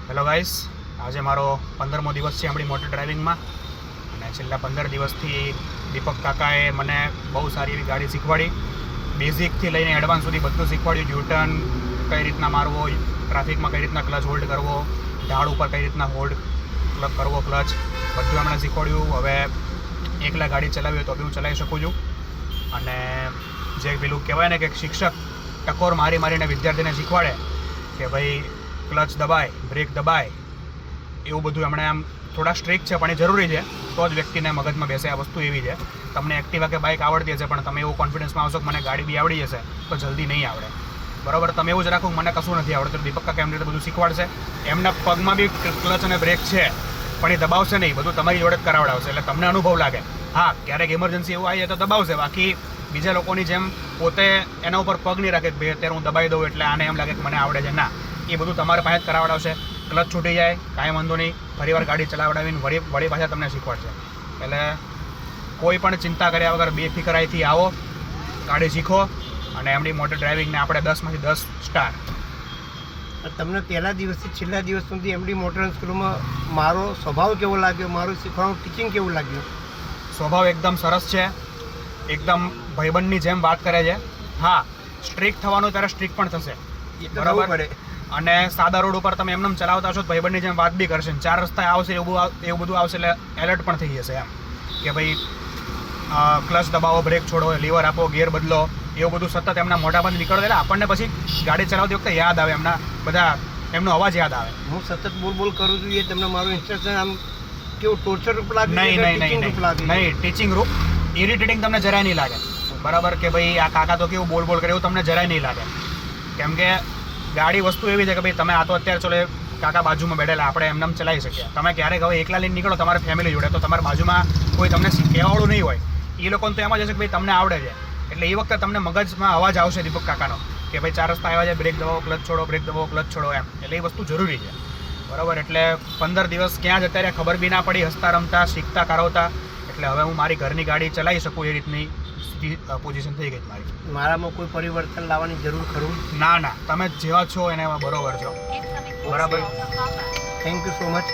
Hello guys, આજે મારો 15મો દિવસ છે આપણી મોટર ડ્રાઇવિંગમાં અને છેલ્લા 15 દિવસથી દીપક કાકાએ મને બહુ સારી એવી ગાડી શીખવાડી. બેઝિકથી લઈને એડવાન્સ સુધી બધું શીખવાડ્યું. યુટર્ન કઈ રીતના મારવો, ટ્રાફિકમાં કઈ રીતના ક્લચ હોલ્ડ કરવો, ઢાળ ઉપર કઈ રીતના હોલ્ડ કરવો ક્લચ, બધું એમણે શીખવાડ્યું. હવે એકલા ગાડી ચલાવી હોય તો બી હું ચલાવી શકું છું. અને જે પેલું કહેવાય ને કે શિક્ષક ટકોર મારીને વિદ્યાર્થીને શીખવાડે કે ભાઈ ક્લચ દબાય, બ્રેક દબાય, એવું બધું એમણે આમ થોડા સ્ટ્રિક્ટ છે પણ એ જરૂરી છે, તો જ વ્યક્તિને મગજમાં બેસે. આ વસ્તુ એવી છે, તમને એક્ટિવા કે બાઇક આવડતી હશે પણ તમે એવું કોન્ફિડન્સમાં આવશો કે મને ગાડી બી આવડી જશે તો જલ્દી નહીં આવડે. બરાબર, તમે એવું જ રાખો મને કશું નથી આવડતું, દીપક કાકા એમની રીતે બધું શીખવાડશે. એમના પગમાં બી ક્લચ અને બ્રેક છે પણ એ દબાવશે નહીં, બધું તમારી જોડે જ કરાવડાવશે. એટલે તમને અનુભવ લાગે. હા, ક્યારેક ઇમરજન્સી એવું આવી જાય તો દબાવશે, બાકી બીજા લોકોની જેમ પોતે એના ઉપર પગ નહીં રાખે કે ભાઈ અત્યારે હું દબાવી દઉં એટલે આને એમ લાગે કે મને આવડે છે. ના, એ બધું તમારે પાસે જ કરાવડાવશે. ક્લચ છૂટી જાય કાંઈ વાંધો નહીં, ફરીવાર ગાડી ચલાવડાવીને વળી પાછા તમને શીખવાડશે. એટલે કોઈ પણ ચિંતા કર્યા વગર બેફિકરાઈથી આવો, ગાડી શીખો અને એમની મોટર ડ્રાઇવિંગને આપણે 10માંથી 10 સ્ટાર. તમને પહેલા દિવસથી છેલ્લા દિવસ સુધી એમડી મોટર સ્કૂલમાં મારો સ્વભાવ કેવો લાગ્યો, મારું શીખવાનું ટીચિંગ કેવું લાગ્યું? સ્વભાવ એકદમ સરસ છે, એકદમ ભાઈબંધની જેમ વાત કરે છે. હા, સ્ટ્રિક્ટ થવાનું ત્યારે સ્ટ્રિક્ટ પણ થશે, બરાબર. અને સાદા રોડ ઉપર તમે એમને ચલાવતા હશો તો ભાઈબંધની જેમ વાત બી કરશે. 4 રસ્તા આવશે એવું બધું આવશે એટલે એલર્ટ પણ થઈ જશે એમ કે ભાઈ ક્લચ દબાવો, બ્રેક છોડો, લીવર આપો, ગિયર બદલો, એવું બધું સતત એમના મોઢામાંથી નીકળે એટલે આપણને પછી ગાડી ચલાવતી વખતે યાદ આવે, એમના બધા એમનો અવાજ યાદ આવે. હું સતત બોલ કરું છું, એ તમને મારું ઇન્સ્ટ્રક્શન આમ કેવું ટોર્ચર રૂપ લાગે? નહીં, ટીચિંગ રૂપ. ઇરિટેટિંગ તમને જરાય નહીં લાગે, બરાબર, કે ભાઈ આ કાકા તો કેવું બોલ કરે એવું તમને જરાય નહીં લાગે. કેમ કે ગાડી વસ્તુ એવી છે કે ભાઈ તમે આ તો અત્યારે ચલો કાકા બાજુમાં બેઠેલા, આપણે એમને ચલાવી શકીએ. તમે ક્યારેક હવે એકલા લઈને નીકળો તમારા ફેમિલી જોડે તો તમારા બાજુમાં કોઈ તમને કહેવાવાળું નહીં હોય. એ લોકોને તો એમ જ હશે કે ભાઈ તમને આવડે છે, એટલે એ વખતે તમને મગજમાં અવાજ આવશે દીપક કાકાનો કે ભાઈ 4 રસ્તા આવ્યા છે, બ્રેક દબાવો, ક્લચ છોડો, બ્રેક દબાવો, ક્લચ છોડો એમ. એટલે એ વસ્તુ જરૂરી છે, બરાબર. એટલે 15 દિવસ ક્યાં જ અત્યારે ખબર બી ના પડી, હસતા રમતા શીખતા કરાવતા. એટલે હવે હું મારી ઘરની ગાડી ચલાવી શકું એ રીતની પોઝિશન થઈ ગઈ મારી. મારામાં કોઈ પરિવર્તન લાવવાની જરૂર ખરું? ના, તમે જેવા છો એને બરોબર છો, બરાબર. Thank you so much.